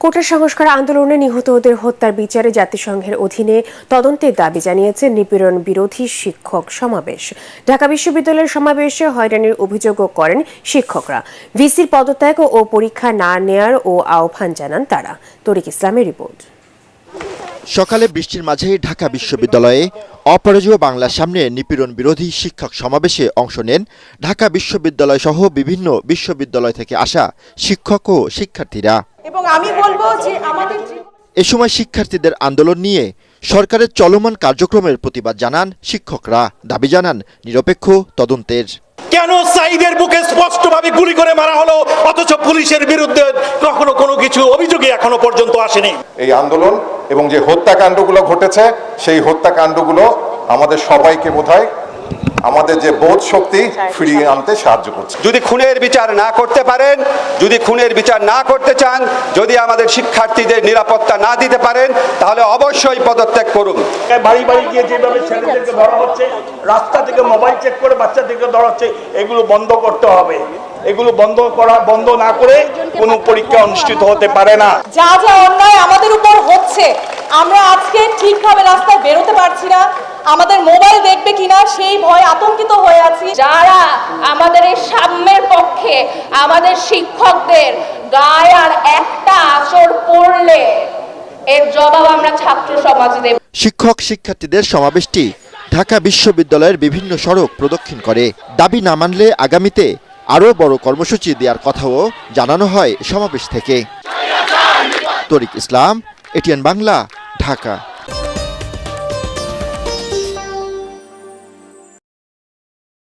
কোটা সংস্কার আন্দোলনে নিহতদের হত্যার বিচারে জাতিসংঘের অধীনে তদন্তের দাবি জানিয়েছে নিপীড়ন বিরোধী শিক্ষক সমাবেশ। ঢাকা বিশ্ববিদ্যালয়ের সমাবেশে হয়রানির অভিযোগও করেন শিক্ষকরা। ভিসির পদত্যাগ ও পরীক্ষা না নেয়ার আহ্বান জানান তারা। তরিক ইসলামের রিপোর্ট। সকালে বৃষ্টির মাঝেই ঢাকা বিশ্ববিদ্যালয়ে অপরাজেয় বাংলার সামনে নিপীড়ন বিরোধী শিক্ষক সমাবেশে অংশ নেন ঢাকা বিশ্ববিদ্যালয় সহ বিভিন্ন বিশ্ববিদ্যালয় থেকে আসা শিক্ষক ও শিক্ষার্থীরা। এবং আমি বলবো যে আমাদের এ সময় শিক্ষার্থীদের আন্দোলন নিয়ে সরকারের চলমান কার্যক্রমের প্রতিবাদ জানান শিক্ষকরা, দাবি জানান নিরপেক্ষ তদন্তের। কেন সাইদের বুকে স্পষ্টভাবে গুলি করে মারা হলো, অথচ পুলিশের বিরুদ্ধে কখনো কোনো কিছু অভিযোগে এখনো পর্যন্ত আসেনি? এই আন্দোলন এবং যে হত্যাকাণ্ডগুলো ঘটেছে সেই হত্যাকাণ্ডগুলো আমাদের সবাইকে বোধহয় আমাদের যে বোধ শক্তি ফিরিয়ে আনতে সাহায্য করছে। যদি খুনের বিচার না করতে পারেন, যদি খুনের বিচার না করতে চান, যদি আমাদের শিক্ষার্থীদের নিরাপত্তা না দিতে পারেন, তাহলে অবশ্যই পদত্যাগ করুন। বাড়ি বাড়ি গিয়ে যেভাবে ছেলেদেরকে ধরা হচ্ছে, রাস্তা থেকে মোবাইল চেক করে বাচ্চাদেরকে ধরা হচ্ছে, এগুলো বন্ধ করতে হবে। এগুলো বন্ধ না করে কোনো পরীক্ষা অনুষ্ঠিত হতে পারে না। যা যা অন্যায় আমাদের উপর হচ্ছে, আমরা আজকে ঠিকভাবে রাস্তায় বেরোতে পারছি না, আমাদের মোবাইল দেখবে কিনা সেই ভয়ে আতঙ্কিত হয়ে আছি। যারা আমাদের এই সাম্যের পক্ষে, আমাদের শিক্ষকদের গায়ে আর একটা আঁচড় পড়লে এর জবাব আমরা ছাত্র সমাজ দেব। শিক্ষক শিক্ষার্থীদের সমাবেশটি ঢাকা বিশ্ববিদ্যালয়ের বিভিন্ন সড়ক প্রদক্ষিণ করে। দাবি না মানলে আগামীতে আরও বড় কর্মসূচি দেওয়ার কথাও জানানো হয় সমাবেশ থেকে। তরিক ইসলাম, এটিএন বাংলা, ঢাকা।